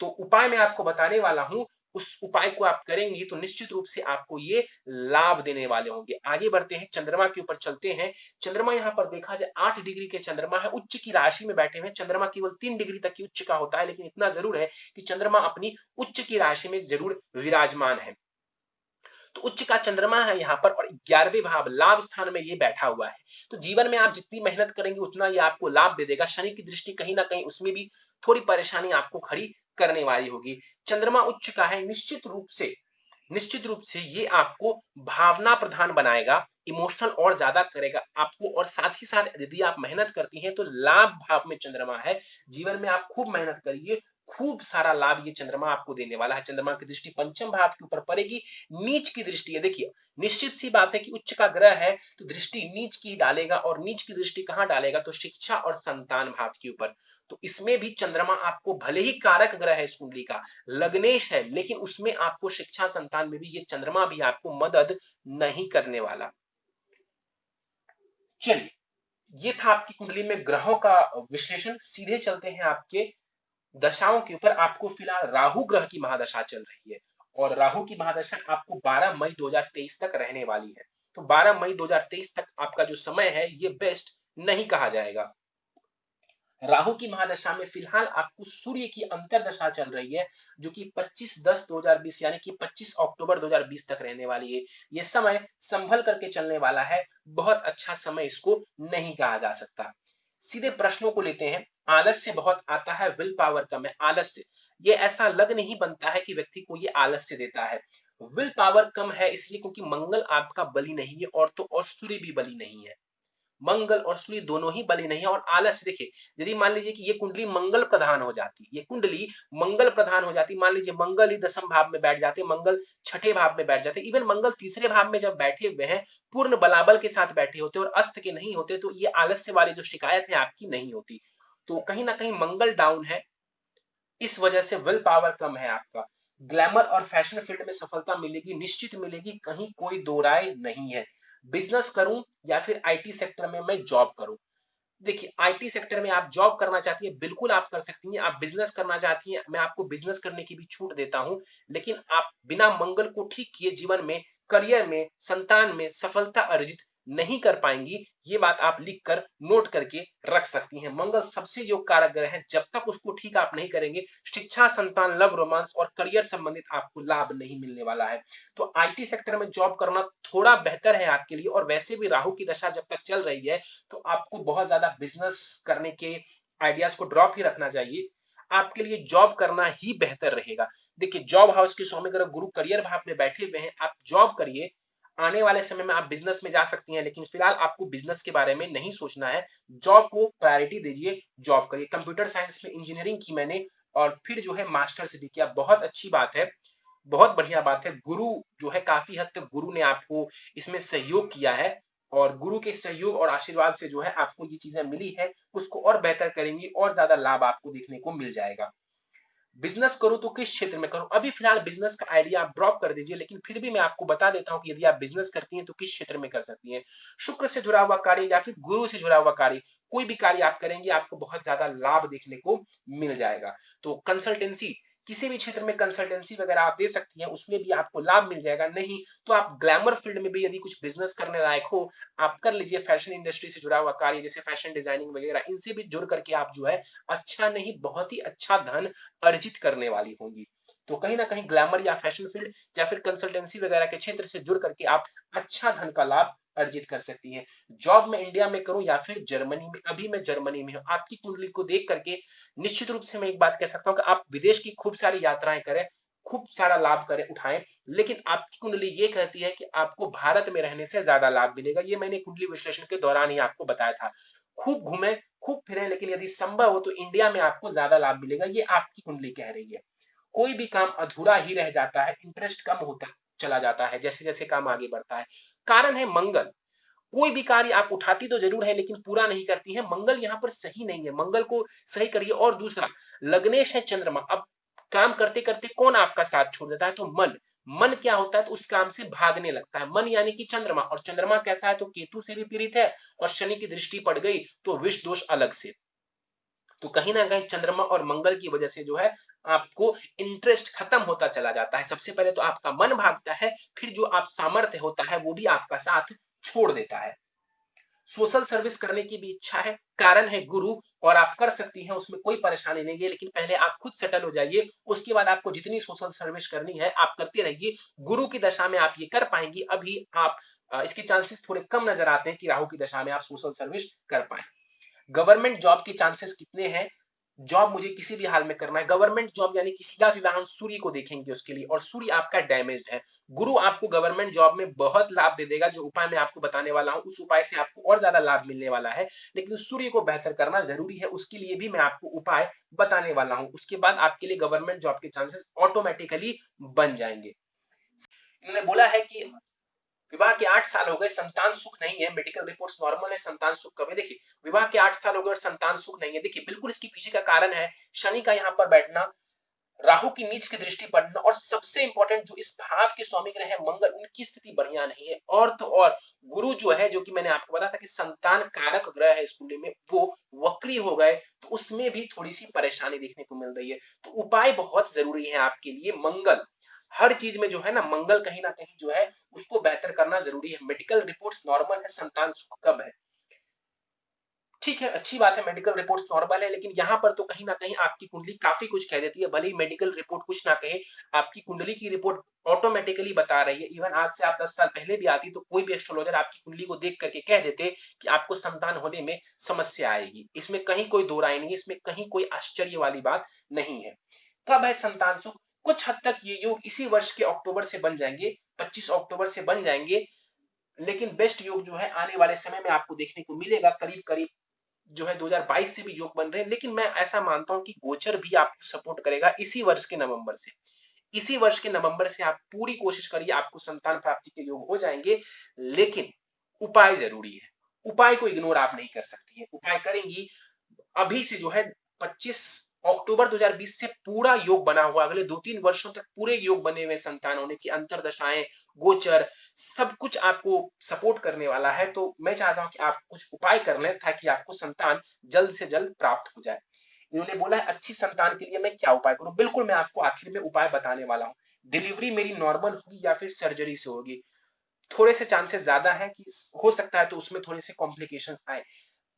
तो उपाय मैं आपको बताने वाला हूं, उस उपाय को आप करेंगे तो निश्चित रूप से आपको ये लाभ देने वाले होंगे। आगे बढ़ते हैं, चंद्रमा के ऊपर चलते हैं। चंद्रमा यहाँ पर देखा जाए 8 डिग्री के चंद्रमा है, उच्च की राशि में बैठे हुए। चंद्रमा केवल 3 डिग्री तक की उच्च का होता है, लेकिन इतना जरूर है कि चंद्रमा अपनी उच्च की राशि में जरूर विराजमान है। तो उच्च का चंद्रमा है यहाँ पर, और 11वें भाव लाभ स्थान में ये बैठा हुआ है। तो जीवन में आप जितनी मेहनत करेंगे उतना ये आपको लाभ दे देगा। शनि की दृष्टि कहीं ना कहीं उसमें भी थोड़ी परेशानी आपको खड़ी करने वाली होगी। चंद्रमा उच्च का है, निश्चित रूप से ये आपको भावना प्रधान बनाएगा, इमोशनल और ज्यादा करेगा आपको। और साथ ही साथ यदि आप मेहनत करती हैं तो लाभ भाव में चंद्रमा है, जीवन में आप खूब मेहनत करिए, खूब सारा लाभ ये चंद्रमा आपको देने वाला है। चंद्रमा की दृष्टि पंचम भाव के ऊपर पड़ेगी, नीच की दृष्टि है। देखिए, निश्चित सी बात है कि उच्च का ग्रह है तो दृष्टि नीच की डालेगा, और नीच की दृष्टि कहां डालेगा, तो शिक्षा और संतान भाव के ऊपर। तो इसमें भी चंद्रमा आपको, भले ही कारक ग्रह है इस कुंडली का, लग्नेश है, लेकिन उसमें आपको शिक्षा संतान में भी ये चंद्रमा भी आपको मदद नहीं करने वाला। चलिए, ये था आपकी कुंडली में ग्रहों का विश्लेषण। सीधे चलते हैं आपके दशाओं के ऊपर। आपको फिलहाल राहु ग्रह की महादशा चल रही है, और राहु की महादशा आपको 12 मई 2023 तक रहने वाली है। तो 12 मई 2023 तक आपका जो समय है ये बेस्ट नहीं कहा जाएगा। राहु की महादशा में फिलहाल आपको सूर्य की अंतरदशा चल रही है, जो कि 25/10/2020 यानी कि 25 अक्टूबर 2020 तक रहने वाली है। ये समय संभल करके चलने वाला है, बहुत अच्छा समय इसको नहीं कहा जा सकता। सीधे प्रश्नों को लेते हैं। आलस्य बहुत आता है, विल पावर कम है। आलस्य, ये ऐसा लग्न नहीं बनता है कि व्यक्ति को ये आलस्य देता है। विल पावर कम है इसलिए क्योंकि मंगल आपका बलि नहीं है, और तो और सूर्य भी बलि नहीं है। मंगल और सूर्य दोनों ही बलि नहीं है। और आलस्य, देखिए, यदि मान लीजिए कि ये कुंडली मंगल प्रधान हो जाती, ये कुंडली मंगल प्रधान हो जाती, मान लीजिए मंगल ही दसम भाव में बैठ जाते, मंगल छठे भाव में बैठ जाते, इवन मंगल तीसरे भाव में जब बैठे हुए हैं, पूर्ण बलाबल के साथ बैठे होते और अस्त के नहीं होते, तो ये आलस्य वाली जो शिकायत है आपकी नहीं होती। तो कहीं ना कहीं मंगल डाउन है, इस वजह से विल पावर कम है आपका। ग्लैमर और फैशन फील्ड में सफलता मिलेगी, निश्चित मिलेगी, कहीं कोई दो राय नहीं है। बिजनेस करूं या फिर आईटी सेक्टर में मैं जॉब करूं। देखिए, आईटी सेक्टर में आप जॉब करना चाहती हैं, बिल्कुल आप कर सकती हैं। आप बिजनेस करना चाहती हैं, मैं आपको बिजनेस करने की भी छूट देता हूं। लेकिन आप बिना मंगल को ठीक किए जीवन में, करियर में, संतान में सफलता अर्जित नहीं कर पाएंगी। ये बात आप लिख कर नोट करके रख सकती हैं। मंगल सबसे योग कारक ग्रह है, जब तक उसको ठीक आप नहीं करेंगे, शिक्षा, संतान, लव, रोमांस और करियर संबंधित आपको लाभ नहीं मिलने वाला है। तो आईटी सेक्टर में जॉब करना थोड़ा बेहतर है आपके लिए। और वैसे भी राहु की दशा जब तक चल रही है, तो आपको बहुत ज्यादा बिजनेस करने के आइडियाज को ड्रॉप ही रखना चाहिए। आपके लिए जॉब करना ही बेहतर रहेगा। देखिए, जॉब हाउस के स्वामी ग्रह गुरु करियर भाव में बैठे हुए हैं, आप जॉब करिए। आने वाले समय में आप बिजनेस में जा सकती हैं, लेकिन फिलहाल आपको बिजनेस के बारे में नहीं सोचना है। जॉब को प्रायोरिटी दीजिए, जॉब करिए। कंप्यूटर साइंस में इंजीनियरिंग की मैंने, और फिर जो है मास्टर्स भी किया। बहुत अच्छी बात है, बहुत बढ़िया बात है। गुरु जो है, काफी हद तक गुरु ने आपको इसमें सहयोग किया है, और गुरु के सहयोग और आशीर्वाद से जो है आपको ये चीजें मिली है, उसको और बेहतर करेंगी, और ज्यादा लाभ आपको देखने को मिल जाएगा। बिजनेस करो तो किस क्षेत्र में करो, अभी फिलहाल बिजनेस का आइडिया आप ड्रॉप कर दीजिए। लेकिन फिर भी मैं आपको बता देता हूं कि यदि आप बिजनेस करती हैं तो किस क्षेत्र में कर सकती हैं। शुक्र से जुड़ा हुआ कार्य या फिर गुरु से जुड़ा हुआ कार्य, कोई भी कार्य आप करेंगे, आपको बहुत ज्यादा लाभ देखने को मिल जाएगा। तो कंसल्टेंसी, किसी भी क्षेत्र में कंसल्टेंसी वगैरह आप दे सकती हैं, उसमें भी आपको लाभ मिल जाएगा। नहीं तो आप ग्लैमर फील्ड में भी यदि कुछ बिजनेस करने लायक हो, आप कर लीजिए। फैशन इंडस्ट्री से जुड़ा हुआ कार्य, जैसे फैशन डिजाइनिंग वगैरह, इनसे भी जुड़ करके आप जो है अच्छा नहीं, बहुत ही अच्छा धन अर्जित करने वाली होंगी। तो कहीं ना कहीं ग्लैमर या फैशन फील्ड या फिर कंसल्टेंसी वगैरह के क्षेत्र से जुड़ करके आप अच्छा धन का लाभ अर्जित कर सकती हैं। जॉब में इंडिया में करूं या फिर जर्मनी में, अभी मैं जर्मनी में हूं। आपकी कुंडली को देख करके निश्चित रूप से मैं एक बात कह सकता हूं कि आप विदेश की खूब सारी यात्राएं करें, खूब सारा लाभ करें, उठाएं। लेकिन आपकी कुंडली ये कहती है कि आपको भारत में रहने से ज्यादा लाभ मिलेगा। ये मैंने कुंडली विश्लेषण के दौरान ही आपको बताया था। खूब घूमें, खूब फिरें, लेकिन यदि संभव हो तो इंडिया में आपको ज्यादा लाभ मिलेगा, ये आपकी कुंडली कह रही है। कोई भी काम अधूरा ही रह जाता है, इंटरेस्ट कम होता चला जाता है जैसे जैसे काम आगे बढ़ता है। कारण है मंगल। कोई भी कार्य आप उठाती तो जरूर है, लेकिन पूरा नहीं करती है। मंगल यहाँ पर सही नहीं है, मंगल को सही करिए। और दूसरा, लग्नेश है चंद्रमा। अब काम करते करते कौन आपका साथ छोड़ देता है, तो मन। मन क्या होता है, तो उस काम से भागने लगता है। मन यानी कि चंद्रमा, और चंद्रमा कैसा है, तो केतु से भी पीड़ित है, और शनि की दृष्टि पड़ गई तो विष दोष अलग से। तो कहीं ना कहीं चंद्रमा और मंगल की वजह से जो है आपको इंटरेस्ट खत्म होता चला जाता है। सबसे पहले तो आपका मन भागता है, फिर जो आप सामर्थ्य होता है वो भी आपका साथ छोड़ देता है। सोशल सर्विस करने की भी इच्छा है, कारण है गुरु, और आप कर सकती हैं, उसमें कोई परेशानी नहीं है। लेकिन पहले आप खुद सेटल हो जाइए, उसके बाद आपको जितनी सोशल सर्विस करनी है आप करते रहिए। गुरु की दशा में आप ये कर पाएंगी। अभी आप इसके चांसेस थोड़े कम नजर आते हैं कि राहु की दशा में आप सोशल सर्विस कर पाए। गवर्नमेंट जॉब के चांसेस कितने हैं, जॉब मुझे किसी भी हाल में करना है। गवर्नमेंट जॉब यानी कि सीधा सीधा हम सूर्य को देखेंगे उसके लिए, और सूर्य आपका डैमेज्ड है। गुरु आपको गवर्नमेंट जॉब में बहुत लाभ दे देगा। जो उपाय मैं आपको बताने वाला हूं, उस उपाय से आपको और ज्यादा लाभ मिलने वाला है। लेकिन सूर्य को बेहतर करना जरूरी है, उसके लिए भी मैं आपको उपाय बताने वाला हूं। उसके बाद आपके लिए गवर्नमेंट जॉब के चांसेस ऑटोमेटिकली बन जाएंगे। इन्होंने बोला है कि विवाह के 8 साल हो गए, संतान सुख नहीं है, मेडिकल रिपोर्ट्स नॉर्मल है, संतान सुख कब है। देखिए, विवाह के 8 साल हो गए और संतान सुख नहीं है। देखिए, बिल्कुल इसके पीछे का कारण है शनि का यहाँ पर बैठना, राहु की नीच की दृष्टि पड़ना, और सबसे इंपॉर्टेंट जो इस भाव के स्वामी ग्रह है मंगल, उनकी स्थिति बढ़िया नहीं है। और तो और गुरु जो है, जो कि मैंने आपको बताया था कि संतान कारक ग्रह है इस कुंडली में, वो वक्री हो गए, तो उसमें भी थोड़ी सी परेशानी देखने को मिल रही है। तो उपाय बहुत जरूरी है आपके लिए। मंगल हर चीज में जो है ना, मंगल कहीं ना कहीं जो है उसको बेहतर करना जरूरी है। मेडिकल रिपोर्ट्स नॉर्मल है, संतान सुख कब है, ठीक है, अच्छी बात है, मेडिकल रिपोर्ट्स नॉर्मल है। लेकिन यहाँ पर तो कहीं ना कहीं आपकी कुंडली काफी कुछ कह देती है। भले ही मेडिकल रिपोर्ट कुछ ना कहे, आपकी कुंडली की रिपोर्ट ऑटोमेटिकली बता रही है। इवन आज से आप 10 साल पहले भी आती तो कोई भी एस्ट्रोलॉजर आपकी कुंडली को देख करके कह देते कि आपको संतान होने में समस्या आएगी। इसमें कहीं कोई दो राय नहीं, इसमें कहीं कोई आश्चर्य वाली बात नहीं है। कब है संतान सुख, कुछ हद तक ये योग इसी वर्ष के अक्टूबर से बन जाएंगे, 25 अक्टूबर से बन जाएंगे। लेकिन बेस्ट योग जो है आने वाले समय में आपको देखने को मिलेगा, करीब करीब जो है 2022 से भी योग बन रहे हैं। लेकिन मैं ऐसा मानता हूं कि गोचर भी आपको सपोर्ट करेगा इसी वर्ष के नवंबर से। इसी वर्ष के नवंबर से आप पूरी कोशिश करिए, आपको संतान प्राप्ति के योग हो जाएंगे। लेकिन उपाय जरूरी है, उपाय को इग्नोर आप नहीं कर सकती है। उपाय करेंगी, अभी से जो है 25 अक्टूबर 2020 से पूरा योग बना हुआ, अगले 2-3 वर्षों तक पूरे योग बने हुए संतान होने की अंतरदशाएं, गोचर, सब कुछ आपको सपोर्ट करने वाला है। तो मैं चाहता हूं कि आप कुछ उपाय कर लें ताकि आपको संतान जल्द से जल्द प्राप्त हो जाए। इन्होंने बोला है अच्छी संतान के लिए मैं क्या उपाय करूं। बिल्कुल मैं आपको आखिर में उपाय बताने वाला हूं। डिलीवरी मेरी नॉर्मल होगी या फिर सर्जरी से होगी, थोड़े से चांसेस ज्यादा है कि हो सकता है तो उसमें थोड़े से कॉम्प्लिकेशंस आए।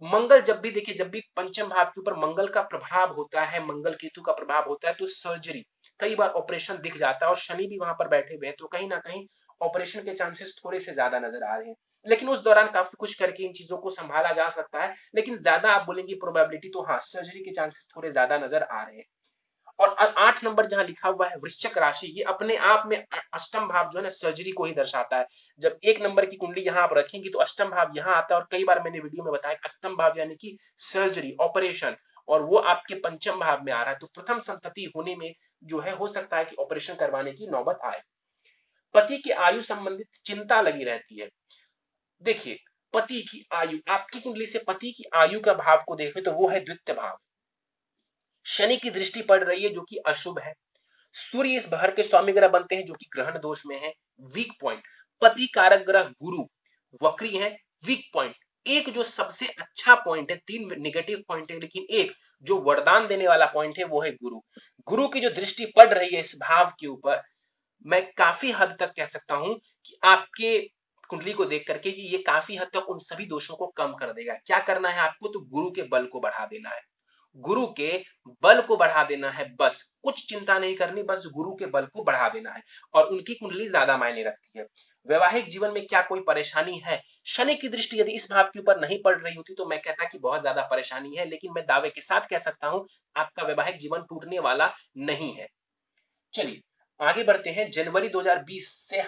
मंगल जब भी देखिए, जब भी पंचम भाव के ऊपर मंगल का प्रभाव होता है, मंगल केतु का प्रभाव होता है, तो सर्जरी, कई बार ऑपरेशन दिख जाता है। और शनि भी वहां पर बैठे हुए हैं, तो कहीं ना कहीं ऑपरेशन के चांसेस थोड़े से ज्यादा नजर आ रहे हैं। लेकिन उस दौरान काफी कुछ करके इन चीजों को संभाला जा सकता है। लेकिन ज्यादा आप बोलेंगे प्रोबेबिलिटी, तो हाँ, सर्जरी के चांसेस थोड़े ज्यादा नजर आ रहे हैं। और 8 नंबर जहां लिखा हुआ है वृश्चिक राशि, ये अपने आप में अष्टम भाव जो है ना, सर्जरी को ही दर्शाता है। जब 1 नंबर की कुंडली यहां आप रखेंगे तो अष्टम भाव यहां आता है। और कई बार मैंने वीडियो में बताया अष्टम भाव यानी कि सर्जरी, ऑपरेशन, और वो आपके पंचम भाव में आ रहा है। तो प्रथम संतति होने में जो है हो सकता है कि ऑपरेशन करवाने की नौबत आए। पति की आयु संबंधित चिंता लगी रहती है। देखिए, पति की आयु, आपकी कुंडली से पति की आयु का भाव को देखें तो वो है द्वितीय भाव। शनि की दृष्टि पड़ रही है जो कि अशुभ है। सूर्य इस घर के स्वामी ग्रह बनते हैं जो कि ग्रहण दोष में है। वीक पॉइंट, पति कारक ग्रह गुरु वक्री है। वीक पॉइंट, एक जो सबसे अच्छा पॉइंट है, 3 नेगेटिव पॉइंट है, लेकिन एक जो वरदान देने वाला पॉइंट है वो है गुरु। गुरु की जो दृष्टि पड़ रही है इस भाव के ऊपर, मैं काफी हद तक कह सकता हूं कि आपके कुंडली को देख करके कि ये काफी हद तक उन सभी दोषों को कम कर देगा। क्या करना है आपको, तो गुरु के बल को बढ़ा देना है। गुरु के बल को बढ़ा देना है, बस कुछ चिंता नहीं करनी, बस गुरु के बल को बढ़ा देना है। और उनकी कुंडली ज्यादा मायने रखती है। वैवाहिक जीवन में क्या कोई परेशानी है, शनि की दृष्टि यदि इस भाव के ऊपर नहीं पड़ रही होती तो मैं कहता कि बहुत ज्यादा परेशानी है। लेकिन मैं दावे के साथ कह सकता हूं आपका वैवाहिक जीवन टूटने वाला नहीं है। चलिए आगे बढ़ते हैं। जनवरी 2020 से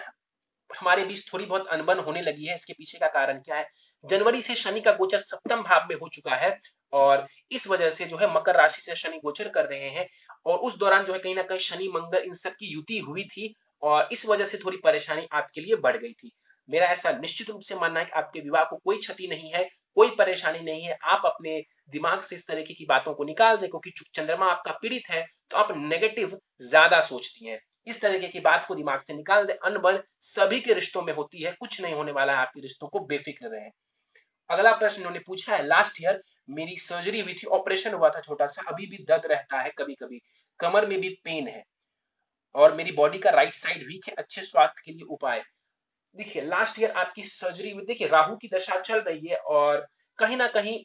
हमारे बीच थोड़ी बहुत अनबन होने लगी है। इसके पीछे का कारण क्या है, जनवरी से शनि का गोचर सप्तम भाव में हो चुका है। और इस वजह से जो है मकर राशि से शनि गोचर कर रहे हैं। और उस दौरान जो है कहीं ना कहीं शनि मंगल इन सब की युति हुई थी। और इस वजह से थोड़ी परेशानी आपके लिए बढ़ गई थी। मेरा ऐसा निश्चित रूप से मानना है कि आपके विवाह को कोई क्षति नहीं है, कोई परेशानी नहीं है। आप अपने दिमाग से इस तरीके की बातों को निकाल दें, क्योंकि चंद्रमा आपका पीड़ित है तो आप नेगेटिव ज्यादा सोचती हैं। इस तरीके की बात को दिमाग से निकाल दे। अनबन सभी के रिश्तों में होती है, कुछ नहीं होने वाला है आपके रिश्तों को, बेफिक्र रहें। अगला प्रश्न उन्होंने पूछा है, लास्ट ईयर मेरी सर्जरी हुई थी, ऑपरेशन हुआ था छोटा सा, अभी भी दर्द रहता है कभी कभी, कमर में भी पेन है, और मेरी बॉडी का राइट साइड वीक है, अच्छे स्वास्थ्य के लिए उपाय। देखिए लास्ट ईयर आपकी सर्जरी में देखिए राहु की दशा चल रही है, और कहीं ना कहीं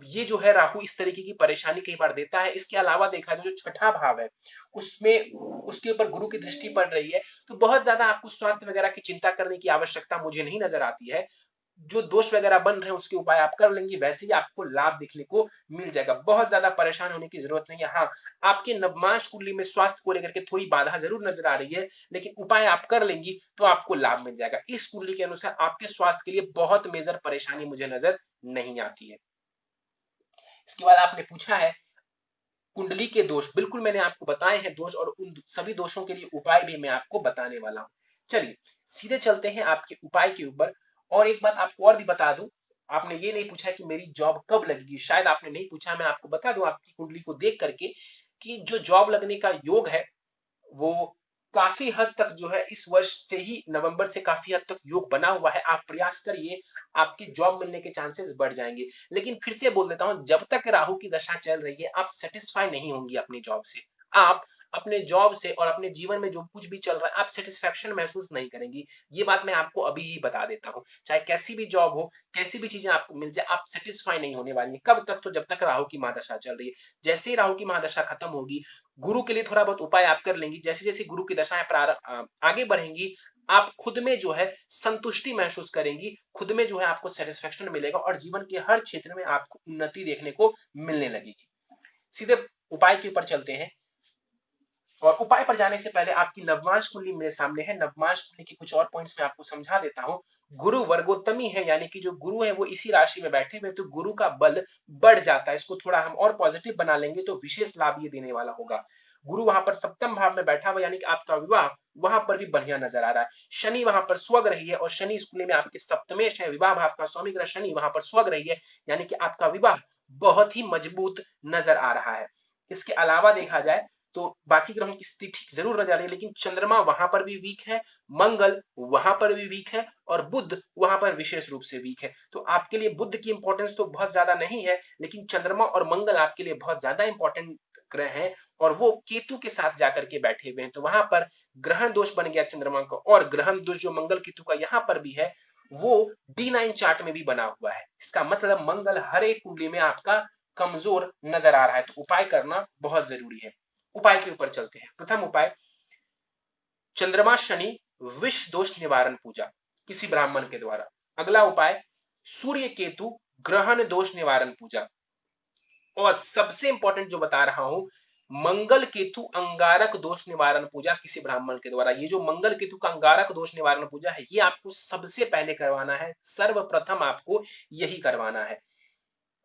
ये जो है राहु इस तरीके की परेशानी कई बार देता है। इसके अलावा देखा जाए जो छठा भाव है उसमें उसके ऊपर गुरु की दृष्टि पड़ रही है। तो बहुत ज्यादा आपको स्वास्थ्य वगैरह की चिंता करने की आवश्यकता मुझे नहीं नजर आती है। जो दोष वगैरह बन रहे हैं उसके उपाय आप कर लेंगे, वैसे ही आपको लाभ दिखने को मिल जाएगा। बहुत ज्यादा परेशान होने की जरूरत नहीं है। हाँ, आपके नवमांश कुंडली में स्वास्थ्य को लेकर के थोड़ी बाधा जरूर नजर आ रही है, लेकिन उपाय आप कर लेंगी तो आपको लाभ मिल जाएगा। इस कुंडली के अनुसार आपके स्वास्थ्य के लिए बहुत मेजर परेशानी मुझे नजर नहीं आती है। इसके बाद आपने पूछा है कुंडली के दोष, बिल्कुल मैंने आपको बताए हैं दोष, और उन सभी दोषों के लिए उपाय भी मैं आपको बताने वाला हूं। चलिए सीधे चलते हैं आपके उपाय के ऊपर। और एक बात आपको और भी बता दूं, आपने ये नहीं पूछा कि मेरी जॉब कब लगेगी, शायद आपने नहीं पूछा, मैं आपको बता दूं आपकी कुंडली को देख करके कि जो जॉब लगने का योग है वो काफी हद तक जो है इस वर्ष से ही, नवंबर से काफी हद तक योग बना हुआ है। आप प्रयास करिए, आपकी जॉब मिलने के चांसेस बढ़ जाएंगे। लेकिन फिर से बोल देता हूं, जब तक राहु की दशा चल रही है आप सेटिस्फाई नहीं होंगी अपनी जॉब से। आप अपने जॉब से और अपने जीवन में जो कुछ भी चल रहा है आप सेटिस्फेक्शन महसूस नहीं करेंगी। ये बात मैं आपको अभी ही बता देता हूं। चाहे कैसी भी जॉब हो, कैसी भी चीजें आपको मिल जाए, आप सेटिस्फाई नहीं होने वाली है। कब तक, तो जब तक राहु की महादशा चल रही है। जैसे ही राहु की महादशा खत्म होगी, गुरु के लिए थोड़ा बहुत उपाय आप कर लेंगी। जैसे जैसे गुरु की दशाएं आगे बढ़ेंगी, आप खुद में जो है संतुष्टि महसूस करेंगी, खुद में जो है आपको सेटिस्फेक्शन मिलेगा, और जीवन के हर क्षेत्र में आपको उन्नति देखने को मिलने लगेगी। सीधे उपाय के ऊपर चलते हैं। और उपाय पर जाने से पहले आपकी नवमांश कुंडली मेरे सामने है। नवमांश कुंडली के कुछ और पॉइंट्स मैं आपको समझा देता हूं। गुरु वर्गोत्तमी है, यानी कि जो गुरु है वो इसी राशि में बैठे हुए, तो गुरु का बल बढ़ जाता है। इसको थोड़ा हम और पॉजिटिव बना लेंगे तो विशेष लाभ ये देने वाला होगा। गुरु वहां पर सप्तम भाव में बैठा हुआ, यानी कि आपका विवाह वहां पर भी बढ़िया नजर आ रहा है। शनि वहां पर स्वग रही है, और शनि इस कुंडली में आपके सप्तमेश है, विवाह भाव का स्वामी ग्रह शनि वहां पर स्वग रही है, यानी कि आपका विवाह बहुत ही मजबूत नजर आ रहा है। इसके अलावा देखा जाए तो बाकी ग्रहों की स्थिति ठीक जरूर नजर आ रही है, लेकिन चंद्रमा वहां पर भी वीक है, मंगल वहां पर भी वीक है और बुध वहां पर विशेष रूप से वीक है। तो आपके लिए बुध की इंपॉर्टेंस तो बहुत ज्यादा नहीं है, लेकिन चंद्रमा और मंगल आपके लिए बहुत ज्यादा इंपॉर्टेंट ग्रह हैं और वो केतु के साथ जाकर के बैठे हुए हैं। तो वहां पर ग्रहण दोष बन गया चंद्रमा का, और ग्रहण दोष जो मंगल केतु का यहां पर भी है वो D9 चार्ट में भी बना हुआ है। इसका मतलब मंगल हर एक कुंडली में आपका कमजोर नजर आ रहा है, तो उपाय करना बहुत जरूरी है। उपाय के ऊपर चलते हैं। प्रथम उपाय, चंद्रमा शनि विष दोष निवारण पूजा किसी ब्राह्मण के द्वारा। अगला उपाय, सूर्य केतु ग्रहण दोष निवारण पूजा। और सबसे इंपॉर्टेंट जो बता रहा हूं, मंगल केतु अंगारक दोष निवारण पूजा किसी ब्राह्मण के द्वारा। ये जो मंगल केतु का अंगारक दोष निवारण पूजा है, ये आपको सबसे पहले करवाना है, सर्वप्रथम आपको यही करवाना है।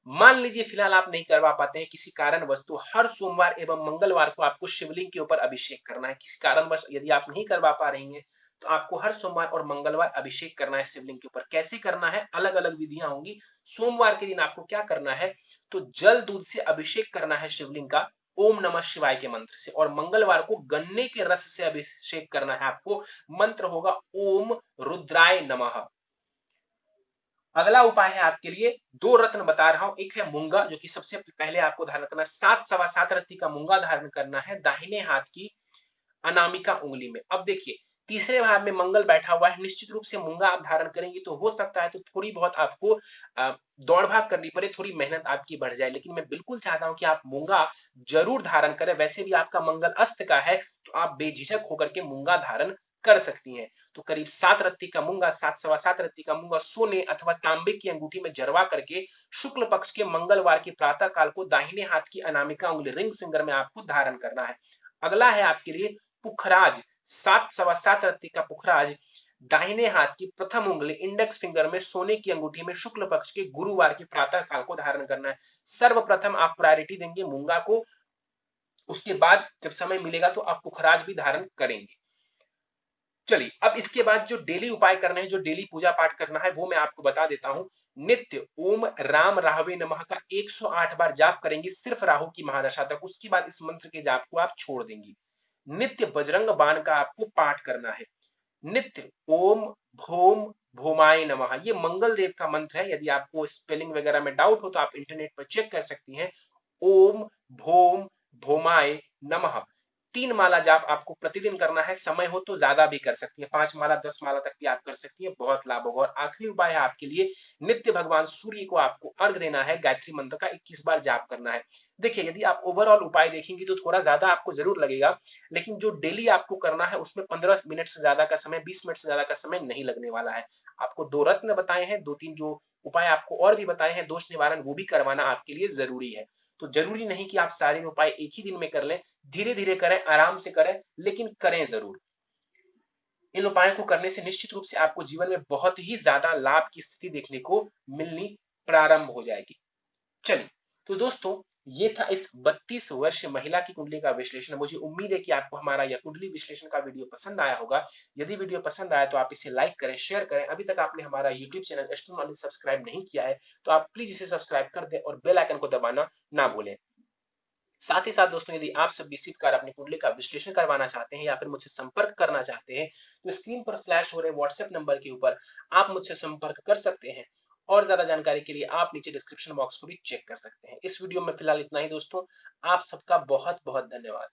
मान लीजिए फिलहाल आप नहीं करवा पाते हैं किसी कारणवश, तो हर सोमवार एवं मंगलवार को आपको शिवलिंग के ऊपर अभिषेक करना है। किसी कारणवश यदि आप नहीं करवा पा रही हैं तो आपको हर सोमवार और मंगलवार अभिषेक करना है शिवलिंग के ऊपर। कैसे करना है, अलग अलग विधियां होंगी। सोमवार के दिन आपको क्या करना है, तो जल दूध से अभिषेक करना है शिवलिंग का ओम नमः शिवाय के मंत्र से, और मंगलवार को गन्ने के रस से अभिषेक करना है आपको। मंत्र होगा ओम रुद्राय नमः। अगला उपाय है आपके लिए, दो रत्न बता रहा हूं। एक है मूंगा, जो कि सबसे पहले आपको धारण करना है। 7 सवा 7 रत्ती का मूंगा धारण करना है दाहिने हाथ की अनामिका उंगली में। अब देखिए, तीसरे भाव में मंगल बैठा हुआ है, निश्चित रूप से मूंगा आप धारण करेंगे तो हो सकता है तो थोड़ी बहुत आपको दौड़ भाग करनी पड़े, थोड़ी मेहनत आपकी बढ़ जाए, लेकिन मैं बिल्कुल चाहता हूं कि आप मूंगा जरूर धारण करें। वैसे भी आपका मंगल अस्त का है, तो आप बेझिझक होकर के मूंगा धारण कर सकती हैं। तो करीब 7 रत्ती का मूंगा, 7 सवा 7 रत्ती का मूंगा सोने अथवा तांबे की अंगूठी में जरवा करके शुक्ल पक्ष के मंगलवार की प्रातः काल को दाहिने हाथ की अनामिका उंगली रिंग फिंगर में आपको धारण करना है। अगला है आपके लिए पुखराज, 7 सवा 7 रत्ती का पुखराज दाहिने हाथ की प्रथम उंगली इंडेक्स फिंगर में सोने की अंगूठी में शुक्ल पक्ष के गुरुवार की प्रातः काल को धारण करना है। सर्वप्रथम आप प्रायोरिटी देंगे मूंगा को, उसके बाद जब समय मिलेगा तो आप पुखराज भी धारण करेंगे। चलिए, अब इसके बाद जो डेली उपाय करने हैं, जो डेली पूजा पाठ करना है, वो मैं आपको बता देता हूं। नित्य ओम राम राहवे नमः का 108 बार जाप करेंगे सिर्फ राहु की महादशा तक। उसके बाद इस मंत्र के जाप को आप छोड़ देंगी। नित्य बजरंग बाण का आपको पाठ करना है। नित्य ओम भोम भोमाय नमः, ये मंगल देव का मंत्र है। यदि आपको स्पेलिंग वगैरह में डाउट हो तो आप इंटरनेट पर चेक कर सकती हैं। ओम भोम भोमाय नमः 3 माला जाप आपको प्रतिदिन करना है। समय हो तो ज्यादा भी कर सकती है, 5 माला 10 माला तक भी आप कर सकती है, बहुत लाभ होगा। और आखिरी उपाय है आपके लिए, नित्य भगवान सूर्य को आपको अर्घ देना है, गायत्री मंत्र का 21 बार जाप करना है। देखिए, यदि आप ओवरऑल उपाय देखेंगे तो थोड़ा ज्यादा आपको जरूर लगेगा, लेकिन जो डेली आपको करना है उसमें 15 मिनट से ज्यादा का समय, 20 मिनट से ज्यादा का समय नहीं लगने वाला है। आपको 2 रत्न बताए हैं, 2-3 जो उपाय आपको और भी बताए हैं दोष निवारण, वो भी करवाना आपके लिए जरूरी है। तो जरूरी नहीं कि आप सारे उपाय एक ही दिन में कर लें, धीरे धीरे करें, आराम से करें, लेकिन करें जरूर। इन उपायों को करने से निश्चित रूप से आपको जीवन में बहुत ही ज्यादा लाभ की स्थिति देखने को मिलनी प्रारंभ हो जाएगी। चलिए, तो दोस्तों, ये था इस 32 वर्षीय महिला की कुंडली का विश्लेषण। मुझे उम्मीद है कि आपको हमारा यह कुंडली विश्लेषण का वीडियो पसंद आया होगा। यदि वीडियो पसंद आया तो आप इसे लाइक करें, शेयर करें। अभी तक आपने हमारा YouTube channel astro knowledge subscribe नहीं किया है तो आप प्लीज इसे सब्सक्राइब कर दें और बेल आइकन को दबाना ना भूलें। साथ ही साथ दोस्तों, यदि आप सब भी इसी प्रकार अपनी कुंडली का विश्लेषण करवाना चाहते हैं या फिर मुझसे संपर्क करना चाहते हैं तो स्क्रीन पर फ्लैश हो रहे व्हाट्सएप नंबर के ऊपर आप मुझसे संपर्क कर सकते हैं। और ज्यादा जानकारी के लिए आप नीचे डिस्क्रिप्शन बॉक्स को भी चेक कर सकते हैं। इस वीडियो में फिलहाल इतना ही दोस्तों। आप सबका बहुत बहुत धन्यवाद।